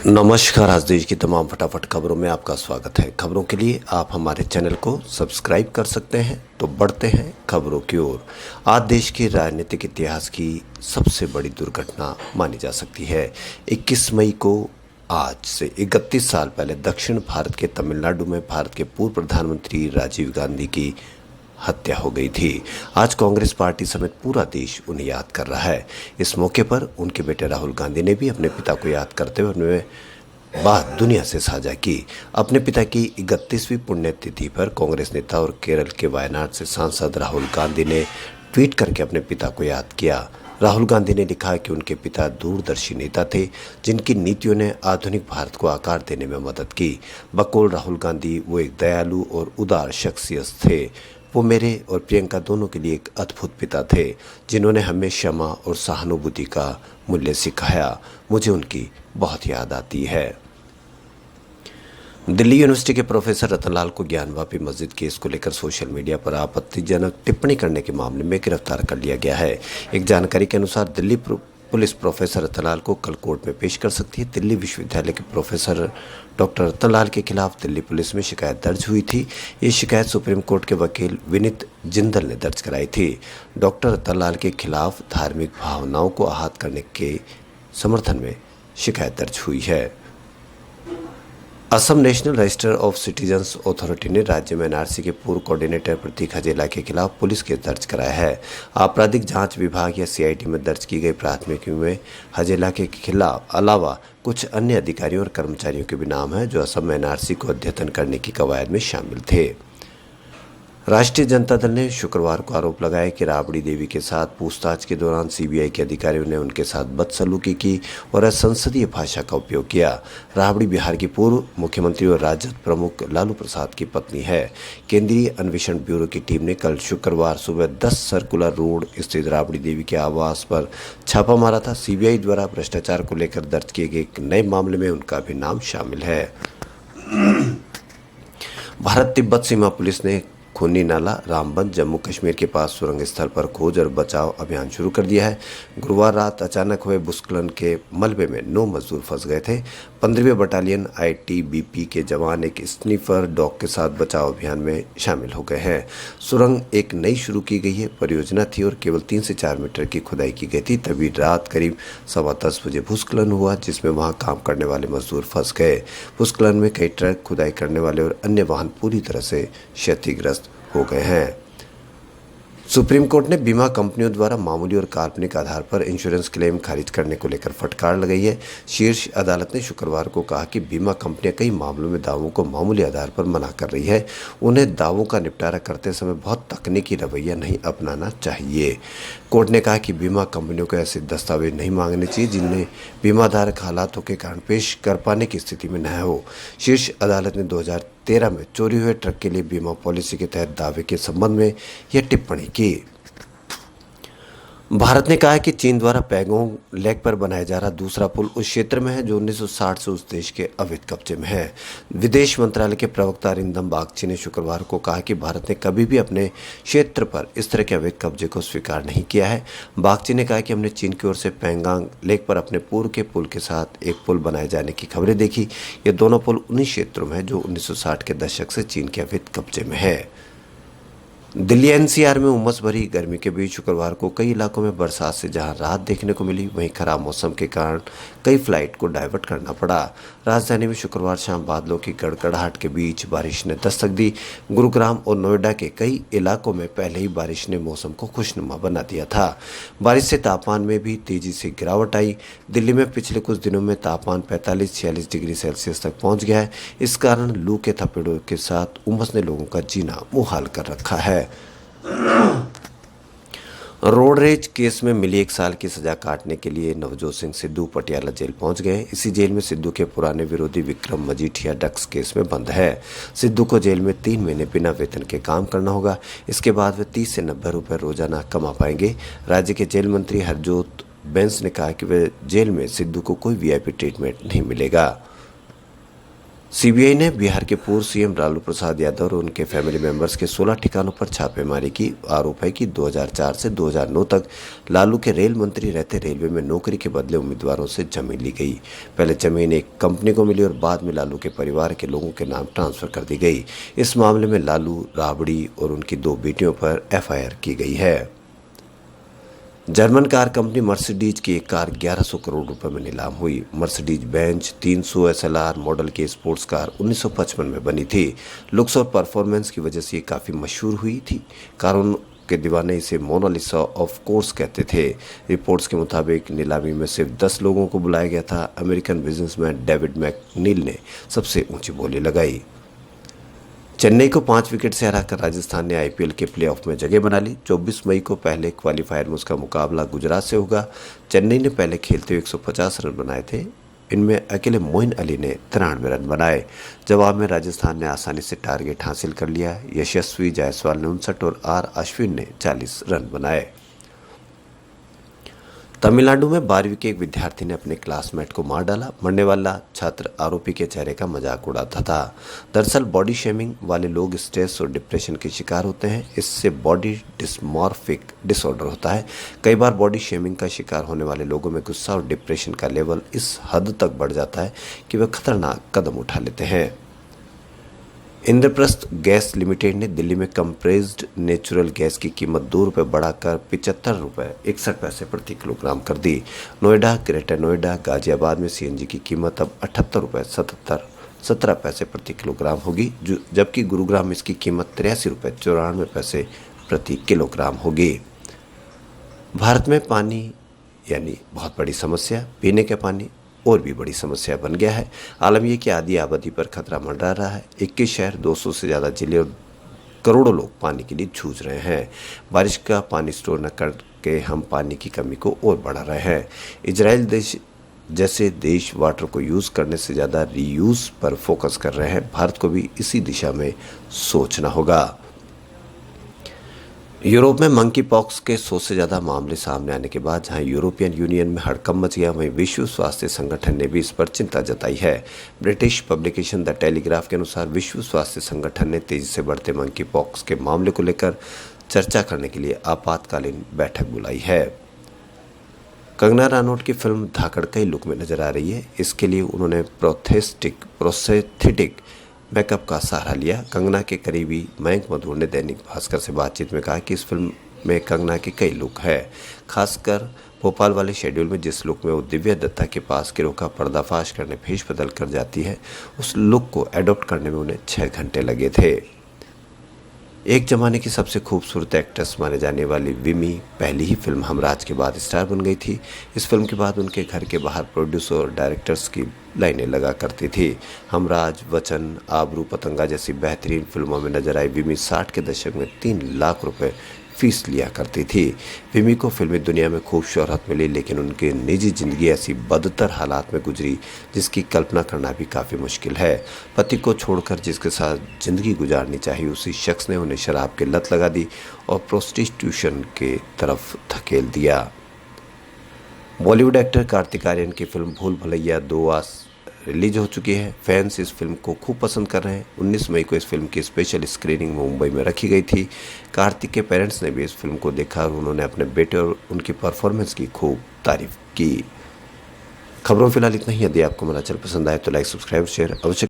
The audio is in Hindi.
नमस्कार। आज देश की तमाम फटाफट खबरों में आपका स्वागत है। खबरों के लिए आप हमारे चैनल को सब्सक्राइब कर सकते हैं। तो बढ़ते हैं खबरों की ओर। आज देश के राजनीतिक इतिहास की सबसे बड़ी दुर्घटना मानी जा सकती है। 21 मई को आज से 31 साल पहले दक्षिण भारत के तमिलनाडु में भारत के पूर्व प्रधानमंत्री राजीव गांधी की हत्या हो गई थी। आज कांग्रेस पार्टी समेत पूरा देश उन्हें याद कर रहा है। इस मौके पर उनके बेटे राहुल गांधी ने भी अपने पिता को याद करते हुए उन्हें बात दुनिया से साझा की। अपने पिता की 31वीं पुण्यतिथि पर कांग्रेस नेता और केरल के वायनाड से सांसद राहुल गांधी ने ट्वीट करके अपने पिता को याद किया। राहुल गांधी ने लिखा कि उनके पिता दूरदर्शी नेता थे जिनकी नीतियों ने आधुनिक भारत को आकार देने में मदद की। बकौल राहुल गांधी वो एक दयालु और उदार शख्सियत थे। वो मेरे और प्रियंका दोनों के लिए एक अद्भुत पिता थे जिन्होंने हमें क्षमा और सहानुभूति का मूल्य सिखाया। मुझे उनकी बहुत याद आती है। दिल्ली यूनिवर्सिटी के प्रोफेसर रतनलाल को ज्ञानवापी मस्जिद केस को लेकर सोशल मीडिया पर आपत्तिजनक टिप्पणी करने के मामले में गिरफ्तार कर लिया गया है। एक जानकारी के अनुसार दिल्ली पुलिस प्रोफेसर रतनलाल को कल कोर्ट में पेश कर सकती है। दिल्ली विश्वविद्यालय के प्रोफेसर डॉक्टर रतनलाल के खिलाफ दिल्ली पुलिस में शिकायत दर्ज हुई थी। ये शिकायत सुप्रीम कोर्ट के वकील विनीत जिंदल ने दर्ज कराई थी। डॉक्टर रतनलाल के खिलाफ धार्मिक भावनाओं को आहत करने के समर्थन में शिकायत दर्ज हुई है। Assam national register of citizens authority ने राज्य में एनआरसी के पूर्व कोऑर्डिनेटर प्रतीक हजेला के खिलाफ पुलिस केस दर्ज कराया है। आपराधिक जांच विभाग या सीआईडी में दर्ज की गई प्राथमिकी में हजेला के खिलाफ अलावा कुछ अन्य अधिकारियों और कर्मचारियों के भी नाम हैं जो असम में एनआरसी को अद्यतन करने की कवायद में शामिल थे। राष्ट्रीय जनता दल ने शुक्रवार को आरोप लगाया कि राबड़ी देवी के साथ पूछताछ के दौरान सीबीआई के अधिकारियों ने उनके साथ बदसलूकी की और असंसदीय भाषा का उपयोग किया। राबड़ी बिहार की पूर्व मुख्यमंत्री और राजद प्रमुख लालू प्रसाद की पत्नी है। केंद्रीय अन्वेषण ब्यूरो की टीम ने कल शुक्रवार सुबह 10 सर्कुलर रोड स्थित राबड़ी देवी के आवास पर छापा मारा था। सीबीआई द्वारा भ्रष्टाचार को लेकर दर्ज किए गए एक नए मामले में उनका भी नाम शामिल है। भारत तिब्बत सीमा पुलिस ने खूनी नाला रामबन जम्मू कश्मीर के पास सुरंग स्थल पर खोज और बचाव अभियान शुरू कर दिया है। गुरुवार रात अचानक हुए भूस्खलन के मलबे में 9 मजदूर फंस गए थे। 15वीं बटालियन आईटीबीपी के जवान एक स्नीफर डॉग के साथ बचाव अभियान में शामिल हो गए हैं। सुरंग एक नई शुरू की गई है परियोजना थी और केवल 3 से 4 मीटर की खुदाई की गई थी। तभी रात करीब 10:15 बजे भूस्खलन हुआ जिसमें वहां काम करने वाले मजदूर फंस गए। भूस्खलन में कई ट्रक, खुदाई करने वाले और अन्य वाहन पूरी तरह से क्षतिग्रस्त हो गए हैं। सुप्रीम कोर्ट ने बीमा कंपनियों द्वारा मामूली और काल्पनिक आधार पर इंश्योरेंस क्लेम खारिज करने को लेकर फटकार लगाई है। शीर्ष अदालत ने शुक्रवार को कहा कि बीमा कंपनियां कई मामलों में दावों को मामूली आधार पर मना कर रही है। उन्हें दावों का निपटारा करते समय बहुत तकनीकी रवैया नहीं अपनाना चाहिए। कोर्ट ने कहा कि बीमा कंपनियों को ऐसे दस्तावेज नहीं मांगने चाहिए जिन्हें बीमाधारक हालातों के कारण पेश कर पाने की स्थिति में न हो। शीर्ष अदालत ने 2013 में चोरी हुए ट्रक के लिए बीमा पॉलिसी के तहत दावे के संबंध में यह टिप्पणी की। भारत ने कहा है कि चीन द्वारा पैगोंग लेक पर बनाया जा रहा दूसरा पुल उस क्षेत्र में है जो 1960 से उस देश के अवैध कब्जे में है। विदेश मंत्रालय के प्रवक्ता अरिंदम बागची ने शुक्रवार को कहा कि भारत ने कभी भी अपने क्षेत्र पर इस तरह के अवैध कब्जे को स्वीकार नहीं किया है। बागची ने कहा कि हमने चीन की ओर से पैंगांग लेक पर अपने पूर्व के पुल के साथ एक पुल बनाए जाने की खबरें देखी। ये दोनों पुल उन्हीं क्षेत्रों में है जो 1960 के दशक से चीन के अवैध कब्जे में है। दिल्ली एनसीआर में उमस भरी गर्मी के बीच शुक्रवार को कई इलाकों में बरसात से जहां राहत देखने को मिली वहीं खराब मौसम के कारण कई फ्लाइट को डाइवर्ट करना पड़ा। राजधानी में शुक्रवार शाम बादलों की गड़गड़ाहट के बीच बारिश ने दस्तक दी। गुरुग्राम और नोएडा के कई इलाकों में पहले ही बारिश ने मौसम को खुशनुमा बना दिया था। बारिश से तापमान में भी तेजी से गिरावट आई। दिल्ली में पिछले कुछ दिनों में तापमान 45-46 डिग्री सेल्सियस तक पहुंच गया है। इस कारण लू के थपेड़ों के साथ उमस ने लोगों का जीना मुहाल कर रखा है। रोड रेज केस में मिली 1 साल की सजा काटने के लिए नवजोत सिंह सिद्धू पटियाला जेल पहुंच गए। इसी जेल में सिद्धू के पुराने विरोधी विक्रम मजीठिया ड्रग्स केस में बंद है। सिद्धू को जेल में 3 महीने बिना वेतन के काम करना होगा। इसके बाद वे 30 से 90 रुपये रोजाना कमा पाएंगे। राज्य के जेल मंत्री हरजोत बैंस ने कहा कि वे जेल में सिद्धू को कोई वीआईपी ट्रीटमेंट नहीं मिलेगा। सीबीआई ने बिहार के पूर्व सीएम लालू प्रसाद यादव और उनके फैमिली मेंबर्स के 16 ठिकानों पर छापेमारी की। आरोप है कि 2004 से 2009 तक लालू के रेल मंत्री रहते रेलवे में नौकरी के बदले उम्मीदवारों से जमीन ली गई। पहले जमीन एक कंपनी को मिली और बाद में लालू के परिवार के लोगों के नाम ट्रांसफर कर दी गई। इस मामले में लालू, राबड़ी और उनकी 2 बेटियों पर एफआईआर की गई है। जर्मन कार कंपनी मर्सिडीज की एक कार 1100 करोड़ रुपए में नीलाम हुई। मर्सिडीज बेंच 300 एसएलआर मॉडल की स्पोर्ट्स कार 1955 में बनी थी। लुक्स और परफॉर्मेंस की वजह से ये काफ़ी मशहूर हुई थी। कारों के दीवाने इसे मोनालिसा ऑफ कोर्स कहते थे। रिपोर्ट्स के मुताबिक नीलामी में सिर्फ 10 लोगों को बुलाया गया था। अमेरिकन बिजनेसमैन डेविड मैकनील ने सबसे ऊंची बोली लगाई। चेन्नई को 5 विकेट से हराकर राजस्थान ने आईपीएल के प्लेऑफ में जगह बना ली। 24 मई को पहले क्वालिफायर में उसका मुकाबला गुजरात से होगा। चेन्नई ने पहले खेलते हुए 150 रन बनाए थे। इनमें अकेले मोइन अली ने 93 रन बनाए। जवाब में राजस्थान ने आसानी से टारगेट हासिल कर लिया। यशस्वी जायसवाल ने 59 और आर अश्विन ने 40 रन बनाए। तमिलनाडु में 12वीं के एक विद्यार्थी ने अपने क्लासमेट को मार डाला। मरने वाला छात्र आरोपी के चेहरे का मजाक उड़ाता था। दरअसल बॉडी शेमिंग वाले लोग स्ट्रेस और डिप्रेशन के शिकार होते हैं। इससे बॉडी डिस्मॉर्फिक डिसऑर्डर होता है। कई बार बॉडी शेमिंग का शिकार होने वाले लोगों में गुस्सा और डिप्रेशन का लेवल इस हद तक बढ़ जाता है कि वे खतरनाक कदम उठा लेते हैं। इंद्रप्रस्थ गैस लिमिटेड ने दिल्ली में कंप्रेस्ड नेचुरल गैस की कीमत 2 रुपये बढ़ाकर 75 रुपये 61 पैसे प्रति किलोग्राम कर दी। नोएडा, ग्रेटर नोएडा, गाजियाबाद में सीएनजी की कीमत अब 78 रुपये 17 पैसे प्रति किलोग्राम होगी, जबकि गुरुग्राम में इसकी कीमत 83 रुपये 94 पैसे प्रति किलोग्राम होगी। भारत में पानी यानी बहुत बड़ी समस्या, पीने के पानी और भी बड़ी समस्या बन गया है। आलम यह कि आधी आबादी पर खतरा मंडरा रहा है। 21 शहर, 200 से ज़्यादा जिले और करोड़ों लोग पानी के लिए जूझ रहे हैं। बारिश का पानी स्टोर न करके हम पानी की कमी को और बढ़ा रहे हैं। इजराइल जैसे देश वाटर को यूज़ करने से ज़्यादा रीयूज़ पर फोकस कर रहे हैं। भारत को भी इसी दिशा में सोचना होगा। यूरोप में मंकी पॉक्स के 100 से ज़्यादा मामले सामने आने के बाद जहां यूरोपियन यूनियन में हड़कंप मच गया, वहीं विश्व स्वास्थ्य संगठन ने भी इस पर चिंता जताई है। ब्रिटिश पब्लिकेशन द टेलीग्राफ के अनुसार विश्व स्वास्थ्य संगठन ने तेजी से बढ़ते मंकी पॉक्स के मामले को लेकर चर्चा करने के लिए आपातकालीन बैठक बुलाई है। कंगना रनौत की फिल्म धाकड़ कई लुक में नजर आ रही है। इसके लिए उन्होंने प्रोस्थेटिक मेकअप का सहारा लिया। कंगना के करीबी मयंक मधुर ने दैनिक भास्कर से बातचीत में कहा कि इस फिल्म में कंगना के कई लुक है। खासकर भोपाल वाले शेड्यूल में जिस लुक में वो दिव्या दत्ता के पास गिरोह का पर्दाफाश करने भेष बदल कर जाती है, उस लुक को एडॉप्ट करने में उन्हें 6 घंटे लगे थे। एक जमाने की सबसे खूबसूरत एक्ट्रेस माने जाने वाली विमी पहली ही फिल्म हमराज के बाद स्टार बन गई थी। इस फिल्म के बाद उनके घर के बाहर प्रोड्यूसर और डायरेक्टर्स की लाइनें लगा करती थी। हमराज, वचन, आबरू, पतंगा जैसी बेहतरीन फिल्मों में नजर आई विमी 60 के दशक में 3 लाख रुपए फीस लिया करती थी। विमी को फिल्मी दुनिया में खूब शोहरत मिली, लेकिन उनकी निजी जिंदगी ऐसी बदतर हालात में गुजरी जिसकी कल्पना करना भी काफ़ी मुश्किल है। पति को छोड़कर जिसके साथ जिंदगी गुजारनी चाहिए, उसी शख्स ने उन्हें शराब की लत लगा दी और प्रोस्टिट्यूशन के तरफ धकेल दिया। बॉलीवुड एक्टर कार्तिक आर्यन की फिल्म भूल भुलैया 2 आज रिलीज हो चुकी है। फैंस इस फिल्म को खूब पसंद कर रहे हैं। 19 मई को इस फिल्म की स्पेशल स्क्रीनिंग मुंबई में रखी गई थी। कार्तिक के पेरेंट्स ने भी इस फिल्म को देखा और उन्होंने अपने बेटे और उनकी परफॉर्मेंस की खूब तारीफ की। खबरों फिलहाल इतना ही। यदि आपको हमारा चैनल पसंद आए तो लाइक, सब्सक्राइब, शेयर अवश्य